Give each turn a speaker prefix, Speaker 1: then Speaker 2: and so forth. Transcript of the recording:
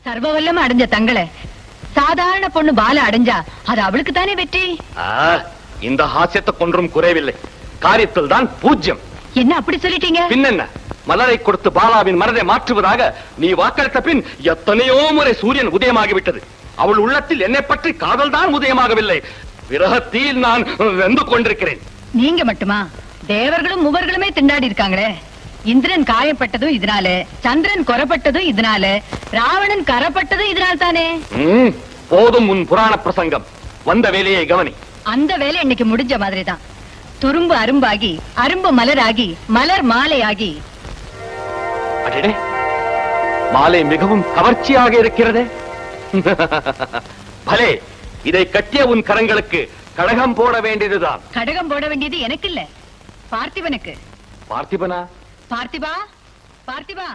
Speaker 1: சர்வவல்லம அடைஞ்ச தங்களை சாதாரண பொண்ணு பால அடைஞ்சா அது அவளுக்கு தானே வெற்றி.
Speaker 2: இந்த ஹாஸ்யத்தை கொன்றும் குறைவில்லை, காரியத்தில் தான் பூஜ்யம்.
Speaker 1: என்ன அப்படி சொல்லிட்டீங்க?
Speaker 2: பின்னென்ன, மலரை கொடுத்து பாலாவின் மனதை மாற்றுவதாக நீ வாக்களித்த பின் எத்தனையோ முறை சூரியன் உதயமாகிவிட்டது. அவள் உள்ளத்தில் என்னை பற்றி காதல் தான் உதயமாகவில்லை, விரகத்தில் நான் வெந்து கொண்டிருக்கிறேன்.
Speaker 1: நீங்க மட்டுமா? தேவர்களும் மூவர்களுமே திண்டாடி இருக்காங்களே. இந்திரன் காயப்பட்டதும் இதனால, சந்திரன் கொரப்பட்டதும் இதனால, ராவணன் கரப்பட்டதும் இதனால் தானே.
Speaker 2: போதும் உன் புராண பிரசங்கம், வந்த வேலையை கவனி.
Speaker 1: அந்த வேலை இன்னைக்கு முடிஞ்ச மாதிரிதான். துரும்பு அரும்பாகி, அரும்பு மலராகி, மலர் மாலையாகி.
Speaker 2: அடடே, மாலை மிகவும் கவர்ச்சியாக இருக்கிறதே. பலே, இதை கட்டிய உன் கரங்களுக்கு கடகம் போட வேண்டியதுதான்.
Speaker 1: கடகம் போட வேண்டியது எனக்கு இல்ல, பார்த்திபனுக்கு.
Speaker 2: பார்த்திபனா?
Speaker 1: பார்த்திபா, பார்த்திபா.